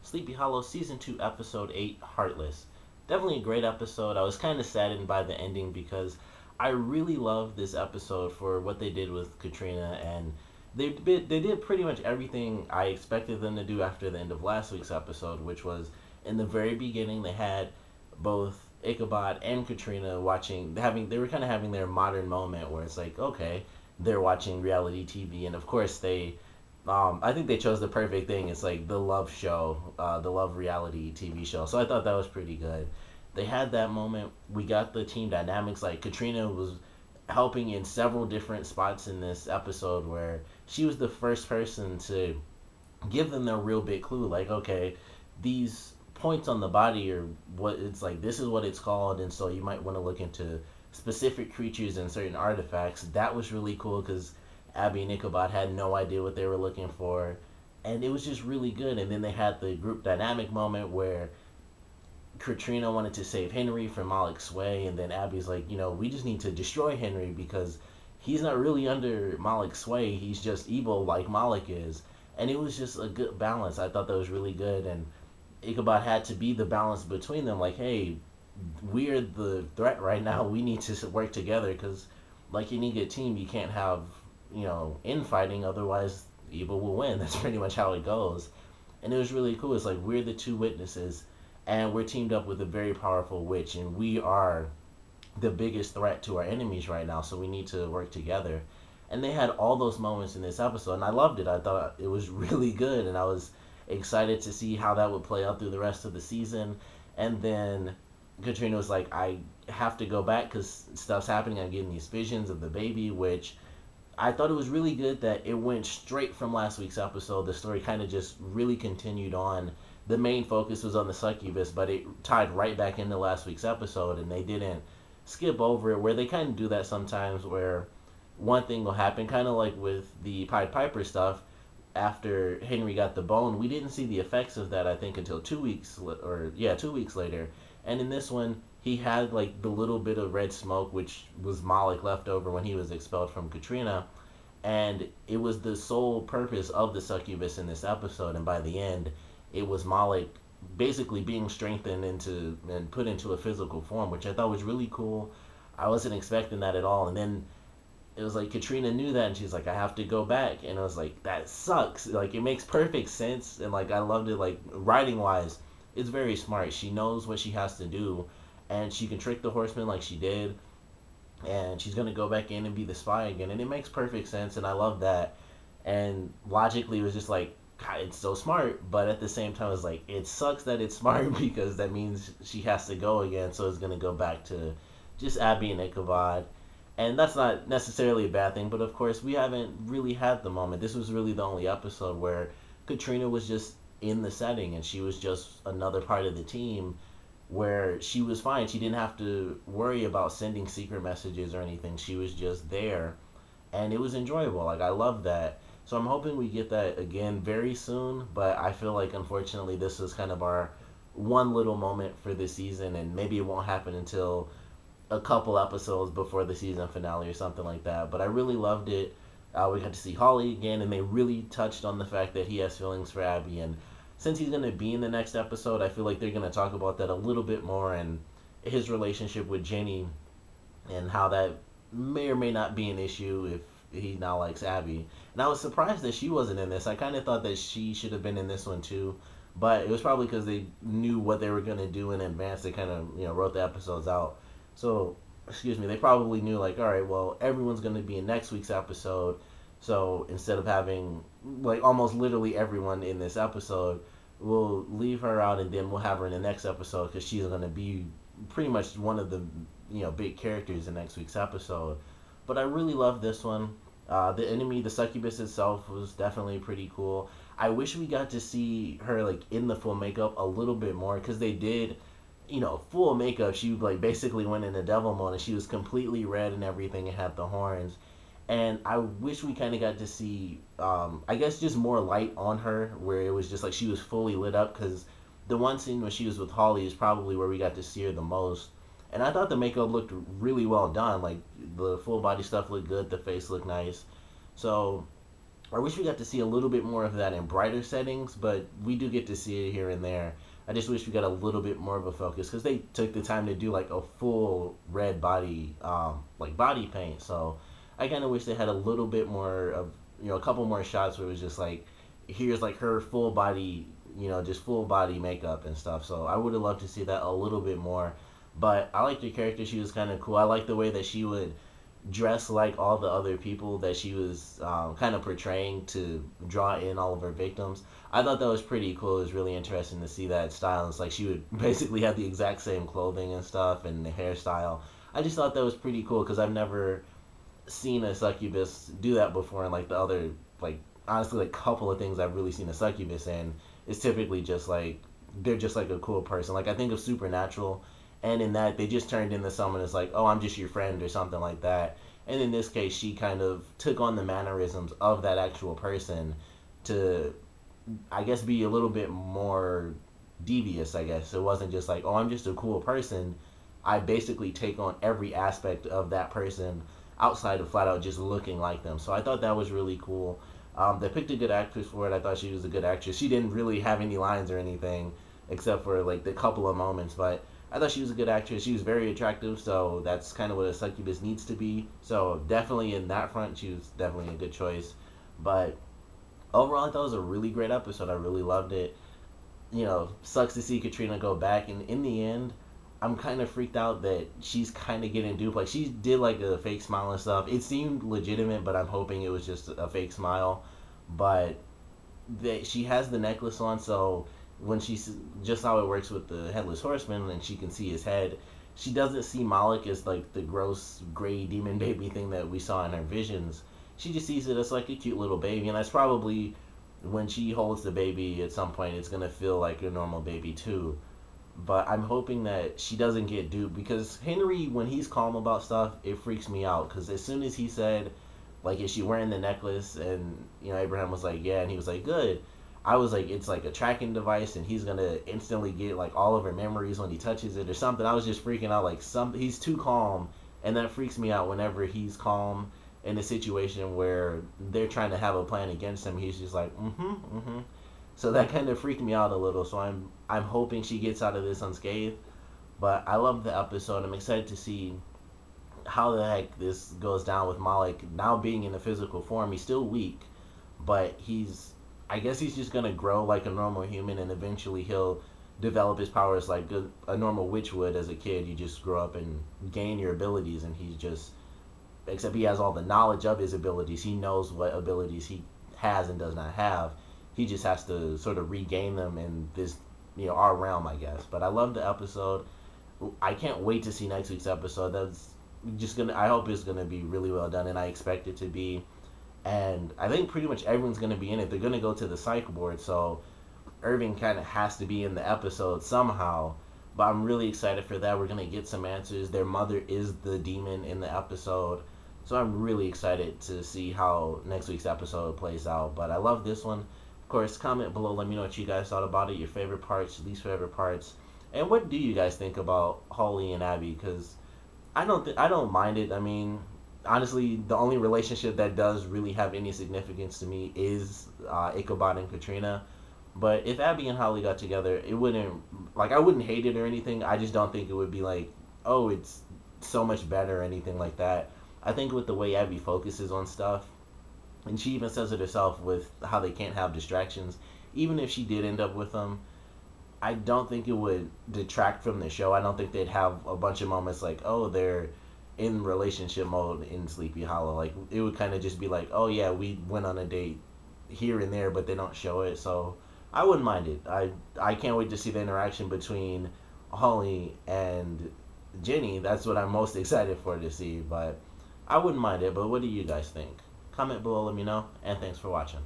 Sleepy Hollow Season 2, Episode 8, Heartless. Definitely a great episode. I was kind of saddened by the ending because I really loved this episode for what they did with Katrina, and they did pretty much everything I expected them to do after the end of last week's episode, which was in the very beginning they had both Ichabod and Katrina they were kind of having their modern moment where it's like, okay, they're watching reality TV, and of course I think they chose the perfect thing. It's like the love show, the love reality TV show. So I thought that was pretty good. They had that moment. We got the team dynamics. Like Katrina was helping in several different spots in this episode where she was the first person to give them their real big clue. Like, okay, these points on the body are what it's like. This is what it's called, and so you might want to look into specific creatures and certain artifacts. That was really cool because Abby and Ichabod had no idea what they were looking for, and it was just really good. And then they had the group dynamic moment where Katrina wanted to save Henry from Malik's sway, and then Abby's like, we just need to destroy Henry because he's not really under Malik's sway. He's just evil like Malik is. And it was just a good balance. I thought that was really good, and Ichabod had to be the balance between them. Like, hey, we're the threat right now. We need to work together because, like any good team, you can't have infighting. Otherwise, evil will win. That's pretty much how it goes. And it was really cool. It's like we're the two witnesses, and we're teamed up with a very powerful witch, and we are the biggest threat to our enemies right now. So we need to work together. And they had all those moments in this episode, and I loved it. I thought it was really good, and I was excited to see how that would play out through the rest of the season. And then Katrina was like, I have to go back because stuff's happening. I'm getting these visions of the baby, which I thought it was really good that it went straight from last week's episode. The story kind of just really continued on. The main focus was on the succubus, but it tied right back into last week's episode, and they didn't skip over it, where they kind of do that sometimes, where one thing will happen, kind of like with the Pied Piper stuff. After Henry got the bone, we didn't see the effects of that, I think, until 2 weeks later. And in this one, he had like the little bit of red smoke, which was Malik left over when he was expelled from Katrina, and it was the sole purpose of the succubus in this episode. And by the end, it was Malik basically being strengthened into and put into a physical form, which I thought was really cool. I wasn't expecting that at all. And then it was like Katrina knew that, and she's like, I have to go back. And I was like, that sucks. Like, it makes perfect sense, and like I loved it. Like, writing wise, it's very smart. She knows what she has to do, and she can trick the horseman like she did, and she's gonna go back in and be the spy again, and it makes perfect sense, and I love that. And logically, it was just like, God, it's so smart, but at the same time, it's like, it sucks that it's smart because that means she has to go again, so it's gonna go back to just Abby and Ichabod. And that's not necessarily a bad thing, but of course, we haven't really had the moment. This was really the only episode where Katrina was just in the setting, and she was just another part of the team where she was fine. She didn't have to worry about sending secret messages or anything. She was just there, and it was enjoyable. Like, I love that. So I'm hoping we get that again very soon, but I feel like, unfortunately, this was kind of our one little moment for this season, and maybe it won't happen until a couple episodes before the season finale or something like that. But I really loved it. We got to see Holly again, and they really touched on the fact that he has feelings for Abby. And since he's going to be in the next episode, I feel like they're going to talk about that a little bit more, and his relationship with Jenny, and how that may or may not be an issue if he now likes Abby. And I was surprised that she wasn't in this. I kind of thought that she should have been in this one too, but it was probably because they knew what they were going to do in advance. They kind of wrote the episodes out. So, they probably knew, like, all right, well, everyone's going to be in next week's episode. So instead of having, like, almost literally everyone in this episode, we'll leave her out, and then we'll have her in the next episode because she's going to be pretty much one of the, big characters in next week's episode. But I really love this one. The enemy, the succubus itself, was definitely pretty cool. I wish we got to see her, like, in the full makeup a little bit more, because they did, full makeup. She like basically went into devil mode, and she was completely red and everything, and had the horns. And I wish we kind of got to see, I guess, just more light on her, where it was just like she was fully lit up, because the one scene when she was with Holly is probably where we got to see her the most. And I thought the makeup looked really well done. Like, the full body stuff looked good, the face looked nice. So I wish we got to see a little bit more of that in brighter settings, but we do get to see it here and there. I just wish we got a little bit more of a focus because they took the time to do like a full red body, like body paint. So I kind of wish they had a little bit more of, a couple more shots where it was just like, here's like her full body, just full body makeup and stuff. So I would have loved to see that a little bit more. But I liked her character. She was kind of cool. I like the way that she would dress like all the other people that she was kind of portraying to draw in all of her victims. I thought that was pretty cool. It was really interesting to see that style. It's like she would basically have the exact same clothing and stuff and the hairstyle. I just thought that was pretty cool because I've never seen a succubus do that before. And like the other, like honestly, like couple of things I've really seen a succubus in is typically just like they're just like a cool person. Like I think of Supernatural, and in that they just turned into someone that's like, oh, I'm just your friend or something like that. And in this case, she kind of took on the mannerisms of that actual person to, I guess, be a little bit more devious. I guess it wasn't just like, oh, I'm just a cool person. I basically take on every aspect of that person outside of flat out just looking like them. So I thought that was really cool. They picked a good actress for it. I thought she was a good actress. She didn't really have any lines or anything except for like the couple of moments, but I thought she was a good actress. She was very attractive, so that's kind of what a succubus needs to be. So definitely in that front, she was definitely a good choice. But overall, I thought it was a really great episode. I really loved it. Sucks to see Katrina go back, and in the end, I'm kind of freaked out that she's kind of getting duped. Like she did like a fake smile and stuff. It seemed legitimate, but I'm hoping it was just a fake smile. But she has the necklace on, so when she's just how it works with the headless horseman and she can see his head, she doesn't see Moloch as like the gross gray demon baby thing that we saw in her visions. She just sees it as like a cute little baby, and that's probably when she holds the baby at some point it's gonna feel like a normal baby too. But I'm hoping that she doesn't get duped, because Henry, when he's calm about stuff, it freaks me out. Because as soon as he said, like, is she wearing the necklace? And, Abraham was like, yeah. And he was like, good. I was like, it's like a tracking device and he's going to instantly get, like, all of her memories when he touches it or something. I was just freaking out. Like, he's too calm. And that freaks me out whenever he's calm in a situation where they're trying to have a plan against him. He's just like, mm-hmm. So that kind of freaked me out a little. So I'm hoping she gets out of this unscathed. But I love the episode. I'm excited to see how the heck this goes down with Moloch now being in a physical form. He's still weak, but I guess he's just gonna grow like a normal human, and eventually he'll develop his powers like a normal witch would as a kid. You just grow up and gain your abilities, and except he has all the knowledge of his abilities. He knows what abilities he has and does not have. He just has to sort of regain them in this, our realm, I guess. But I love the episode. I can't wait to see next week's episode. I hope it's gonna be really well done, and I expect it to be. And I think pretty much everyone's gonna be in it. They're gonna go to the psych board, so Irving kind of has to be in the episode somehow. But I'm really excited for that. We're gonna get some answers. Their mother is the demon in the episode, so I'm really excited to see how next week's episode plays out. But I love this one. Of course, comment below. Let me know what you guys thought about it. Your favorite parts, least favorite parts, and what do you guys think about Holly and Abby? Because I don't mind it. I mean, honestly, the only relationship that does really have any significance to me is Ichabod and Katrina. But if Abby and Holly got together, I wouldn't hate it or anything. I just don't think it would be like, oh, it's so much better or anything like that. I think with the way Abby focuses on stuff, and she even says it herself with how they can't have distractions, even if she did end up with them, I don't think it would detract from the show. I don't think they'd have a bunch of moments like, oh, they're in relationship mode in Sleepy Hollow. Like, it would kind of just be like, oh yeah, we went on a date here and there, but they don't show it. So I wouldn't mind it. I can't wait to see the interaction between Holly and Jenny. That's what I'm most excited for to see. But I wouldn't mind it. But what do you guys think? Comment below, let me know. And thanks for watching.